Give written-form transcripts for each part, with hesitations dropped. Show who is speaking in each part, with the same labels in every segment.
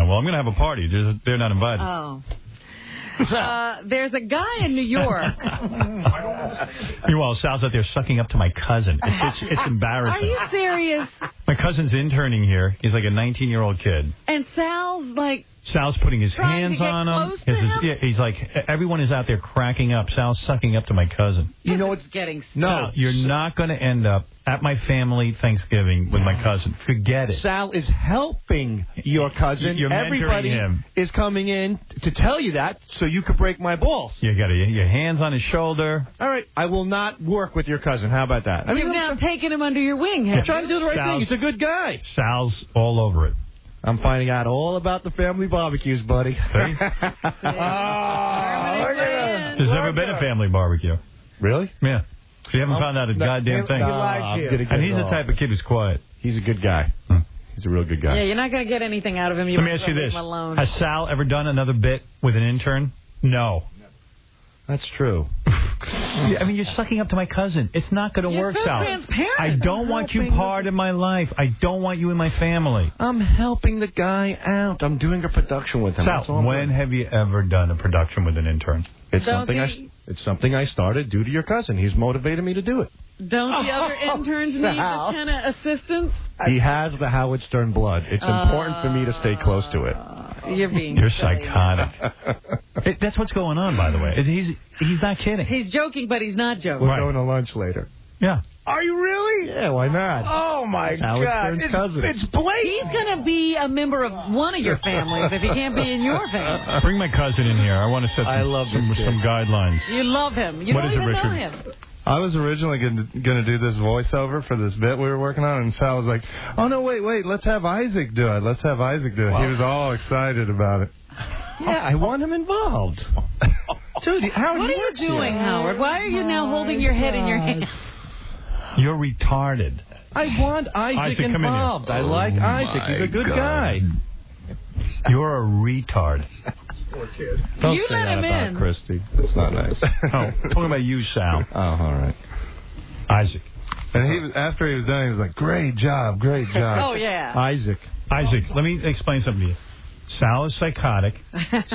Speaker 1: Well, I'm going to have a party. They're not invited.
Speaker 2: Oh. There's a guy in New York.
Speaker 1: Meanwhile, Sal's out there sucking up to my cousin. It's embarrassing.
Speaker 2: Are you serious?
Speaker 1: My cousin's interning here. He's like a 19-year-old kid.
Speaker 2: And
Speaker 1: Sal's putting his hands on him. He's like, everyone is out there cracking up. Sal's sucking up to my cousin.
Speaker 2: You know what's getting...
Speaker 1: No, Sal, you're not going to end up at my family Thanksgiving with my cousin. Forget it.
Speaker 3: Sal is helping your cousin.
Speaker 1: You're
Speaker 3: Everybody
Speaker 1: him.
Speaker 3: is coming in to tell you that so you could break my balls.
Speaker 1: You got your hands on his shoulder.
Speaker 3: All right, I will not work with your cousin. How about that?
Speaker 2: You've now taken him under your wing.
Speaker 3: You're trying to do the right thing. He's a good guy.
Speaker 1: Sal's all over it.
Speaker 3: I'm finding out all about the family barbecues, buddy.
Speaker 1: There's never been a family barbecue.
Speaker 3: Really?
Speaker 1: Yeah. So you haven't found out a goddamn thing. And he's the type of kid who's quiet.
Speaker 3: He's a good guy. He's a real good guy.
Speaker 2: Yeah, you're not going to get anything out of him.
Speaker 1: Let me ask you this. Has Sal ever done another bit with an intern? No.
Speaker 3: That's true.
Speaker 1: I mean, you're sucking up to my cousin. It's not going to work, Sal.
Speaker 2: Transparent.
Speaker 1: I don't want you part of my life. I don't want you in my family.
Speaker 3: I'm helping the guy out. I'm doing a production with him.
Speaker 1: Sal, when have you ever done a production with an intern?
Speaker 3: It's something I started due to your cousin. He's motivated me to do it.
Speaker 2: Don't the other interns need this kind of assistance?
Speaker 3: He has the Howard Stern blood. It's important for me to stay close to it.
Speaker 1: You're psychotic. That's what's going on, by the way. He's not kidding.
Speaker 2: He's joking, but he's not joking.
Speaker 3: We're going to lunch later.
Speaker 1: Yeah.
Speaker 3: Are you really? Yeah, why not? Oh, my God.
Speaker 1: Howard Stern's cousin.
Speaker 2: It's blatant. He's going to be a member of one of your families if he can't be in your family.
Speaker 1: Bring my cousin in here. I want to set some guidelines.
Speaker 2: You love him. You don't even know him.
Speaker 4: I was originally going to do this voiceover for this bit we were working on, and Sal was like, oh, no, wait, let's have Isaac do it. Wow. He was all excited about it.
Speaker 3: Yeah, I want him involved. Dude, Howard,
Speaker 2: what are you doing, Howard? Why are you now holding your head in your hands?
Speaker 1: You're retarded.
Speaker 3: I want Isaac involved. I like Isaac. He's a good guy.
Speaker 1: You're a retard.
Speaker 4: Poor kid.
Speaker 3: Don't
Speaker 2: you
Speaker 3: say
Speaker 2: let
Speaker 3: that
Speaker 2: him
Speaker 3: about
Speaker 2: in.
Speaker 3: Christy. That's not nice.
Speaker 1: Oh, talking about you, Sal.
Speaker 3: Oh, all right.
Speaker 1: Isaac.
Speaker 4: And after he was done, he was like, great job.
Speaker 2: Oh, yeah.
Speaker 3: Isaac,
Speaker 1: let me explain something to you. Sal is psychotic.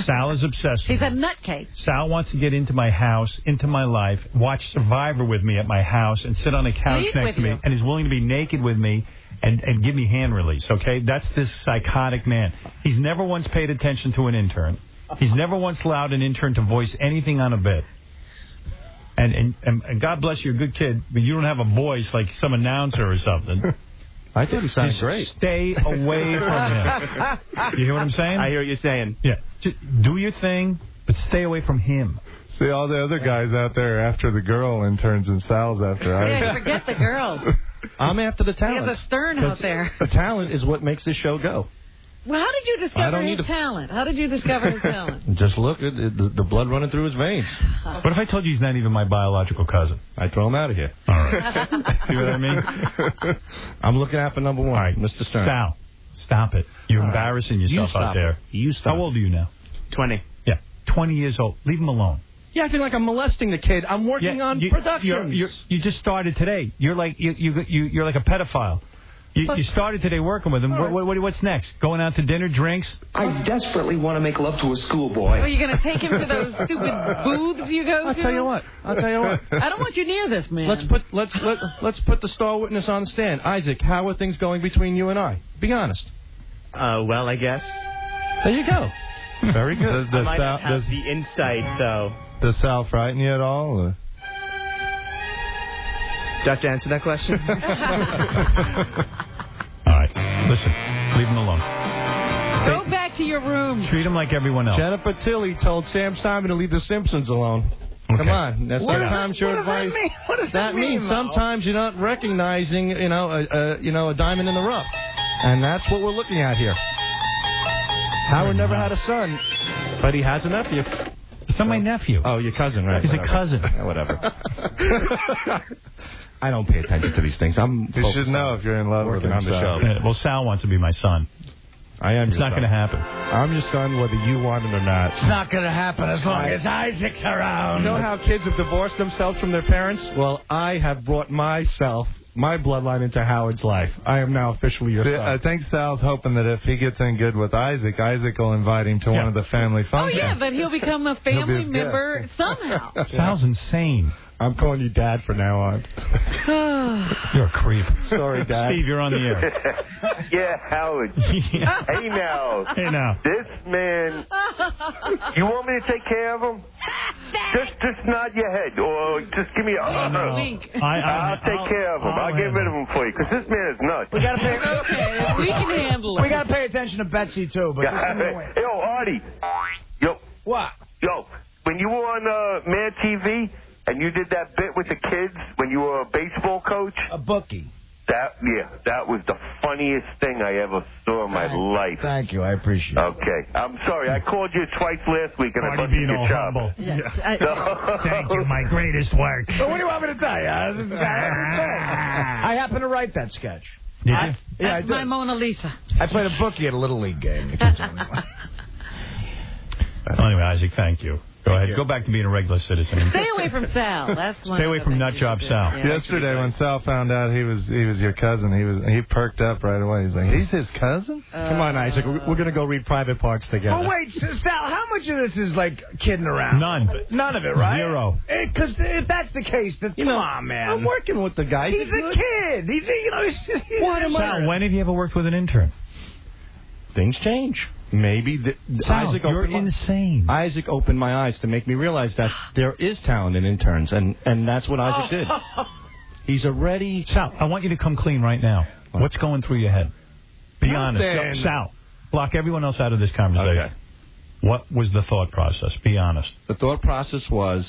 Speaker 1: Sal is obsessed with
Speaker 2: He's a nutcase.
Speaker 1: Sal wants to get into my house, into my life, watch Survivor with me at my house, and sit on a couch next to me, and is willing to be naked with me and give me hand release, okay? That's this psychotic man. He's never once paid attention to an intern. He's never once allowed an intern to voice anything on a bit. And God bless you, a good kid, but you don't have a voice like some announcer or something.
Speaker 3: I think he sounds great.
Speaker 1: Stay away from him. You hear what I'm saying?
Speaker 3: I hear what you're saying.
Speaker 1: Yeah. Just do your thing, but stay away from him.
Speaker 4: See, all the other guys out there after the girl interns, and Sal's after Isaac.
Speaker 2: Yeah, forget the girls.
Speaker 3: I'm after the talent.
Speaker 2: He has a Stern out there.
Speaker 3: The talent is what makes this show go.
Speaker 2: Well, how did you discover his talent? How did you discover his talent?
Speaker 3: Just look at the blood running through his veins.
Speaker 1: What if I told you he's not even my biological cousin?
Speaker 3: I'd throw him out of here.
Speaker 1: All right. See what I mean?
Speaker 3: I'm looking out for number one.
Speaker 1: All right,
Speaker 3: Mr. Stern.
Speaker 1: Sal, stop it. You're embarrassing yourself out there.
Speaker 3: You stop.
Speaker 1: How old are you now?
Speaker 5: 20.
Speaker 1: Yeah, 20 years old. Leave him alone.
Speaker 3: Yeah, I feel like I'm molesting the kid. I'm working on productions.
Speaker 1: You just started today. You're like you're like a pedophile. You started today working with him. What's next? Going out to dinner, drinks?
Speaker 6: I desperately want to make love to a schoolboy.
Speaker 2: Are you going to take him to those stupid booths you go to?
Speaker 3: I'll tell you what.
Speaker 2: I don't want you near this man.
Speaker 3: Let's put the star witness on the stand. Isaac, how are things going between you and I? Be honest.
Speaker 5: Well, I guess.
Speaker 3: There you go. Very good.
Speaker 5: I might not have the insight, though.
Speaker 4: Does Sal frighten you at all? Or?
Speaker 5: Do I have to answer that question?
Speaker 1: All right. Listen, leave him alone.
Speaker 2: Go back to your room.
Speaker 1: Treat him like everyone else.
Speaker 3: Jennifer Tilly told Sam Simon to leave the Simpsons alone. Okay. Come on. That's sometimes your advice.
Speaker 5: What does that mean?
Speaker 3: Sometimes you're not recognizing, a diamond in the rough. And that's what we're looking at here. Howard never had a son, but he has a nephew.
Speaker 1: It's not my nephew.
Speaker 3: Oh, your cousin, right?
Speaker 1: He's a cousin.
Speaker 3: Whatever. I don't pay attention to these things.
Speaker 4: You should know if you're in love with him.
Speaker 3: On the show.
Speaker 1: Well, Sal wants to be my son.
Speaker 3: I am.
Speaker 1: It's not going to happen.
Speaker 4: I'm your son whether you want it or not.
Speaker 1: It's not going to happen as long as Isaac's around.
Speaker 3: You know how kids have divorced themselves from their parents? Well, I have brought my my bloodline into Howard's life. I am now officially your son.
Speaker 4: I think Sal's hoping that if he gets in good with Isaac, Isaac will invite him to one of the family
Speaker 2: Oh,
Speaker 4: functions.
Speaker 2: yeah, that he'll become a family member somehow.
Speaker 1: Sal's insane.
Speaker 3: I'm calling you Dad from now on.
Speaker 1: You're a creep.
Speaker 3: Sorry, Dad.
Speaker 1: Steve, you're on the air.
Speaker 7: Yeah, Howard.
Speaker 1: Yeah.
Speaker 7: Hey, now.
Speaker 1: Hey, now.
Speaker 7: This man, you want me to take care of him? Just nod your head, or just give me a
Speaker 2: wink.
Speaker 7: I'll take care of him. I'll get rid of him for you, because this man is nuts.
Speaker 8: We gotta pay.
Speaker 2: Okay, we can handle it.
Speaker 8: We gotta pay attention to Betsy too. But
Speaker 7: Yo, Artie.
Speaker 8: What?
Speaker 7: Yo, when you were on Mad TV and you did that bit with the kids when you were a baseball coach,
Speaker 8: A bookie.
Speaker 7: That was the funniest thing I ever saw in my life.
Speaker 8: Thank you, I appreciate it.
Speaker 7: Okay, I'm sorry. I called you twice last week and I busted
Speaker 1: being
Speaker 7: your
Speaker 1: all
Speaker 7: job.
Speaker 1: humble.
Speaker 7: Thank
Speaker 1: you, my greatest work.
Speaker 8: So what do you want me to tell you? I happened to write that sketch.
Speaker 1: Did you?
Speaker 8: Yeah, I
Speaker 2: That's my
Speaker 8: did.
Speaker 2: Mona Lisa.
Speaker 8: I played a bookie at a Little League game.
Speaker 1: Anyway, Isaac, thank you. Go ahead. Go back to being a regular citizen.
Speaker 2: Stay away from Sal. That's one
Speaker 1: Stay
Speaker 2: of
Speaker 1: away
Speaker 2: the
Speaker 1: from
Speaker 2: things
Speaker 1: nut
Speaker 2: you
Speaker 1: job
Speaker 2: should do.
Speaker 1: Sal.
Speaker 2: Yeah.
Speaker 4: Yesterday, when Sal found out he was your cousin, he perked up right away. He's like, "He's his cousin?"
Speaker 3: Come on, Isaac. We're going to go read private parts together.
Speaker 8: Oh, wait, Sal, how much of this is, like, kidding around?
Speaker 1: None.
Speaker 8: None of it, right?
Speaker 1: Zero.
Speaker 8: Because if that's the case, then come on, man.
Speaker 3: I'm working with the guy.
Speaker 8: He's a kid. He's just...
Speaker 3: What am
Speaker 1: Sal, when have you ever worked with an intern?
Speaker 3: Things change. Maybe
Speaker 1: Sal,
Speaker 3: Isaac
Speaker 1: you're insane.
Speaker 3: Isaac opened my eyes to make me realize that there is talent in interns, and that's what Isaac did. He's already...
Speaker 1: Sal, I want you to come clean right now. What's going through your head? Be honest.
Speaker 3: Nothing.
Speaker 1: Sal, block everyone else out of this conversation.
Speaker 3: Okay.
Speaker 1: What was the thought process? Be honest.
Speaker 3: The thought process was,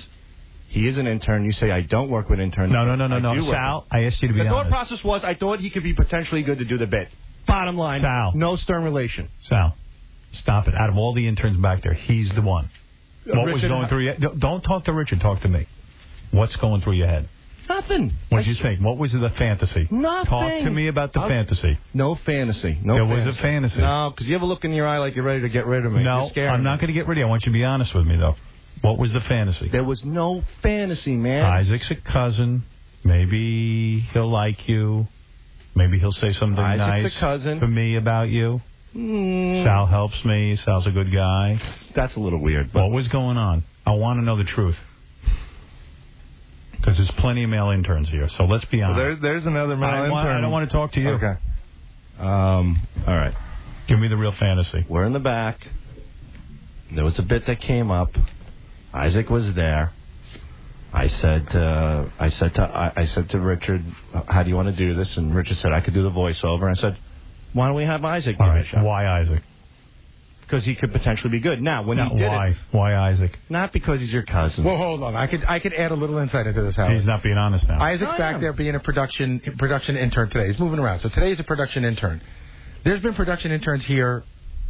Speaker 3: he is an intern. You say, I don't work with interns.
Speaker 1: No.
Speaker 3: I do work
Speaker 1: Sal, I asked you to be
Speaker 3: The
Speaker 1: honest.
Speaker 3: thought process was, I thought he could be potentially good to do the bit. Bottom line,
Speaker 1: Sal.
Speaker 3: no stern relation.
Speaker 1: Sal, stop it. Out of all the interns back there, he's the one. What was
Speaker 3: Richard,
Speaker 1: going through your... Don't talk to Richard. Talk to me. What's going through your head?
Speaker 3: Nothing.
Speaker 1: What did you think? What was the fantasy?
Speaker 3: Nothing.
Speaker 1: Talk to me about the fantasy.
Speaker 3: No fantasy.
Speaker 1: There was a fantasy.
Speaker 3: No, because you have a look in your eye like you're ready to get rid of me.
Speaker 1: No,
Speaker 3: You're scaring
Speaker 1: I'm
Speaker 3: me.
Speaker 1: not going to get rid of you. I want you to be honest with me, though. What was the fantasy?
Speaker 3: There was no fantasy, man.
Speaker 1: Isaac's a cousin. Maybe he'll like you. Maybe he'll say something
Speaker 3: Isaac's
Speaker 1: nice
Speaker 3: a cousin.
Speaker 1: to me about you. Sal helps me. Sal's a good guy.
Speaker 3: That's a little weird. But
Speaker 1: What was going on? I want to know the truth. Because there's plenty of male interns here, so let's be honest.
Speaker 4: There's another male intern.
Speaker 1: I don't want to talk to you.
Speaker 4: Okay.
Speaker 3: all right.
Speaker 1: Give me the real fantasy.
Speaker 3: We're in the back. There was a bit that came up. Isaac was there. I said to Richard, how do you want to do this? And Richard said, I could do the voiceover. And I said, why don't we have Isaac give
Speaker 1: All
Speaker 3: it
Speaker 1: right.
Speaker 3: a shot?
Speaker 1: Why Isaac?
Speaker 3: Because he could potentially be good. Now, when he did
Speaker 1: why?
Speaker 3: it,
Speaker 1: Why Isaac?
Speaker 3: not because he's your cousin.
Speaker 8: Well, hold on. I could add a little insight into this, Howard.
Speaker 1: He's not being honest now.
Speaker 8: Isaac's back there being a production intern today. He's moving around. So today is a production intern. There's been production interns here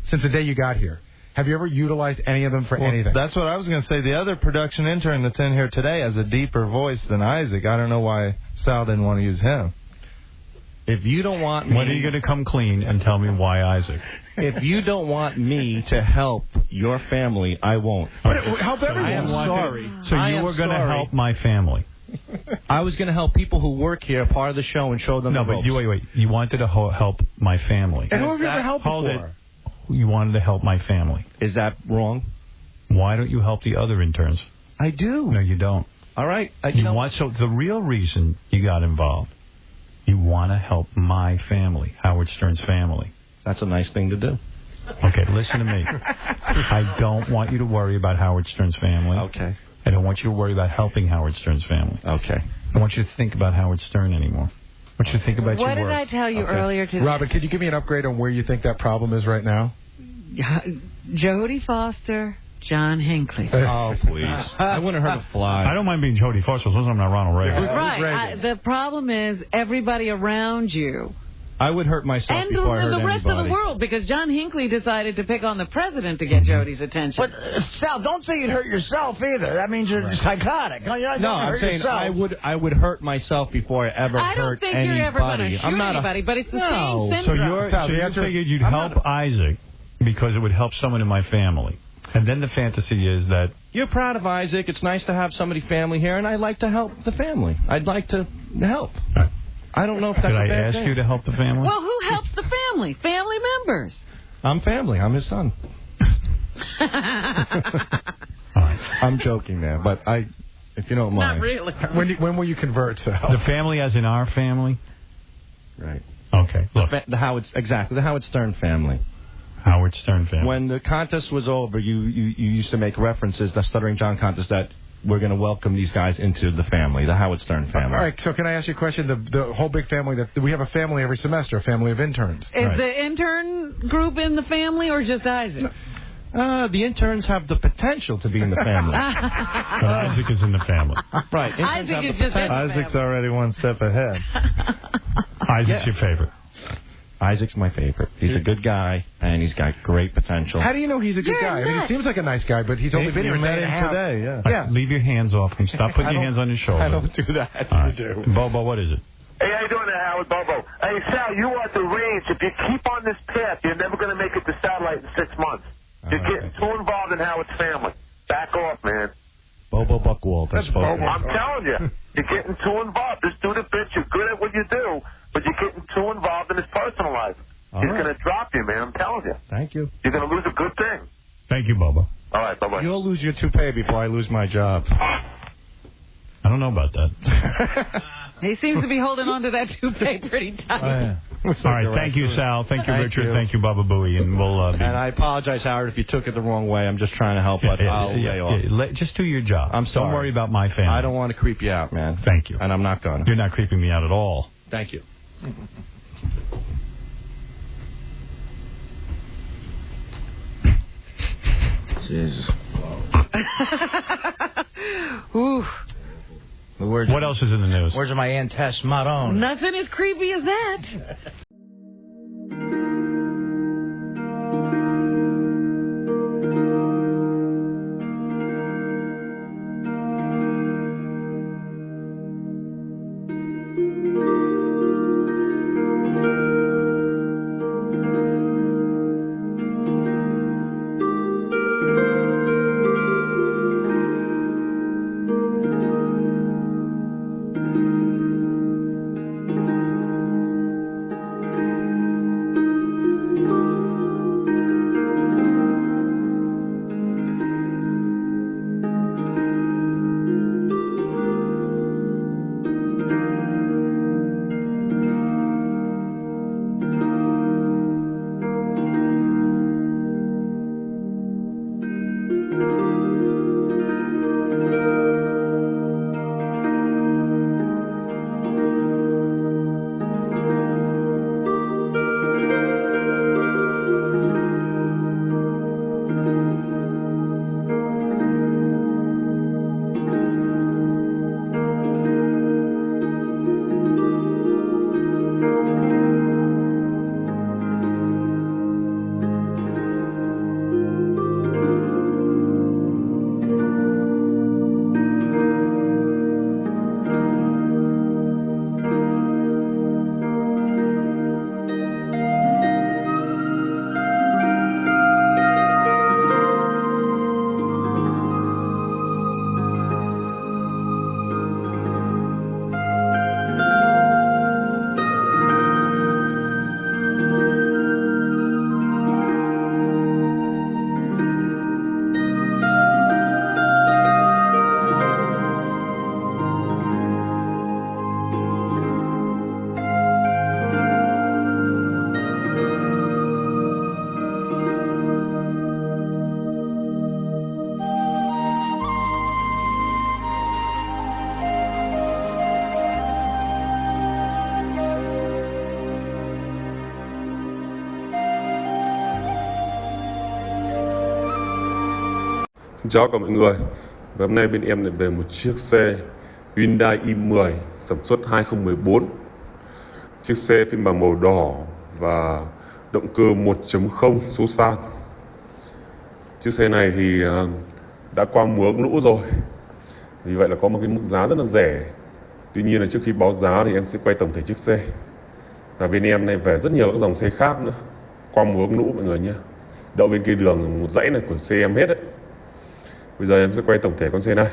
Speaker 8: since the day you got here. Have you ever utilized any of them for anything?
Speaker 4: That's what I was going to say. The other production intern that's in here today has a deeper voice than Isaac. I don't know why Sal didn't want to use him.
Speaker 3: If you don't want me...
Speaker 1: When are you going to come clean and tell me why Isaac?
Speaker 3: If you don't want me to help your family, I won't.
Speaker 8: Help everyone.
Speaker 3: I am sorry.
Speaker 1: So
Speaker 3: I
Speaker 1: you
Speaker 3: am
Speaker 1: were going to
Speaker 3: sorry.
Speaker 1: help my family.
Speaker 3: I was going to help people who work here, part of the show, and show them
Speaker 1: No,
Speaker 3: the
Speaker 1: but
Speaker 3: ropes.
Speaker 1: wait. You wanted to help my family.
Speaker 8: And who have you ever helped
Speaker 1: Hold
Speaker 8: before?
Speaker 1: it. You wanted to help my family.
Speaker 3: Is that wrong?
Speaker 1: Why don't you help the other interns?
Speaker 3: I do.
Speaker 1: No, you don't.
Speaker 3: All right.
Speaker 1: So the real reason you got involved, you want to help my family, Howard Stern's family.
Speaker 3: That's a nice thing to do.
Speaker 1: Okay, listen to me. I don't want you to worry about Howard Stern's family.
Speaker 3: Okay.
Speaker 1: I don't want you to worry about helping Howard Stern's family.
Speaker 3: Okay.
Speaker 1: I want you to think about Howard Stern anymore. I want you to think about
Speaker 2: What
Speaker 1: your
Speaker 2: did
Speaker 1: work.
Speaker 2: I tell you earlier today?
Speaker 8: Robert, could you give me an upgrade on where you think that problem is right now?
Speaker 2: Jodie Foster, John Hinckley.
Speaker 3: Oh, please. I wouldn't hurt a fly.
Speaker 1: I don't mind being Jodie Foster as long as I'm not Ronald Reagan.
Speaker 2: Right. The problem is everybody around you.
Speaker 3: I would hurt myself
Speaker 2: And
Speaker 3: before I hurt
Speaker 2: the rest
Speaker 3: anybody.
Speaker 2: of the world, because John Hinckley decided to pick on the president to get Jodie's attention.
Speaker 8: But, Sal, don't say you'd hurt yourself either. That means you're psychotic. No,
Speaker 3: I'm saying I would hurt myself before I ever
Speaker 2: I don't
Speaker 3: hurt
Speaker 2: think
Speaker 3: anybody.
Speaker 2: you're ever going to shoot
Speaker 3: I'm not
Speaker 2: anybody, but it's the
Speaker 3: No.
Speaker 2: same
Speaker 1: So
Speaker 2: syndrome.
Speaker 1: you figured you'd help Isaac because it would help someone in my family. And then the fantasy is that...
Speaker 3: You're proud of Isaac. It's nice to have somebody family here, and I'd like to help the family. I'd like to help. I don't know if that's
Speaker 1: Did
Speaker 3: a
Speaker 1: I
Speaker 3: bad
Speaker 1: ask
Speaker 3: thing.
Speaker 1: you to help the family?
Speaker 2: Well, who helps the family? Family members.
Speaker 3: I'm family. I'm his son. I'm joking there, but if you don't mind.
Speaker 2: Not really.
Speaker 8: When will you convert, Sal?
Speaker 1: The family as in our family?
Speaker 3: Right.
Speaker 1: Okay, look.
Speaker 3: The Howard Stern family.
Speaker 1: Howard Stern family.
Speaker 3: When the contest was over, you used to make references, the Stuttering John contest, that we're going to welcome these guys into the family, the Howard Stern family.
Speaker 8: All right, so can I ask you a question? The whole big family, we have a family every semester, a family of interns.
Speaker 2: Is the intern group in the family or just Isaac?
Speaker 3: The interns have the potential to be in the family.
Speaker 1: But Isaac is in the family.
Speaker 3: Right.
Speaker 2: Isaac is just in the family.
Speaker 4: Isaac's already one step ahead.
Speaker 1: Isaac's your favorite.
Speaker 3: Isaac's my favorite. He's a good guy, and he's got great potential.
Speaker 8: How do you know he's a good guy? I mean, he seems like a nice guy, but he's only been here a day and a half.
Speaker 4: Today,
Speaker 1: Yeah. Leave your hands off him. Stop putting your hands on his shoulder.
Speaker 3: I don't do that.
Speaker 1: Right. Bobo, what is it?
Speaker 7: Hey, how you doing there, Howard? Bobo. Hey, Sal, you are at the range. If you keep on this path, you're never going to make it to satellite in 6 months. You're getting too involved in Howard's family. Back off, man.
Speaker 3: Bobo Buckwald.
Speaker 7: I'm telling you, you're getting too involved. Just do the bit. You're good at what you do, but you're getting too involved in his personal life. He's going to drop you, man. I'm telling you.
Speaker 3: Thank you.
Speaker 7: You're going to lose a good thing.
Speaker 1: Thank you, Bobo.
Speaker 7: All right, bye-bye.
Speaker 3: You'll lose your toupee before I lose my job.
Speaker 1: I don't know about that.
Speaker 2: He seems to be holding on to that toupee pretty tight.
Speaker 1: All right, thank you, Sal. Thank you, Richard. Thank you, Baba Booey. And we'll
Speaker 3: And I apologize, Howard, if you took it the wrong way. I'm just trying to help, but I'll lay off.
Speaker 1: Just do your job.
Speaker 3: I'm sorry.
Speaker 1: Don't worry about my family.
Speaker 3: I don't want to creep you out, man.
Speaker 1: Thank you.
Speaker 3: And I'm not going to.
Speaker 1: You're not creeping me out at all.
Speaker 3: Thank you.
Speaker 5: Jesus.
Speaker 2: Ooh.
Speaker 1: What else is in the news?
Speaker 5: Words of my Aunt Tess Marone.
Speaker 2: Nothing as creepy as that.
Speaker 9: Xin chào cả mọi người. Và hôm nay bên em lại về một chiếc xe Hyundai i10 sản xuất 2014. Chiếc xe phiên bản màu đỏ và động cơ 1.0 số xăng. Chiếc xe này thì đã qua mùa lũ rồi. Vì vậy là có một cái mức giá rất là rẻ. Tuy nhiên là trước khi báo giá thì em sẽ quay tổng thể chiếc xe. Và bên em này về rất nhiều các dòng xe khác nữa. Qua mùa lũ mọi người nhé. Đậu bên kia đường một dãy này của xe em hết đấy. Bây giờ em sẽ quay tổng thể con xe này.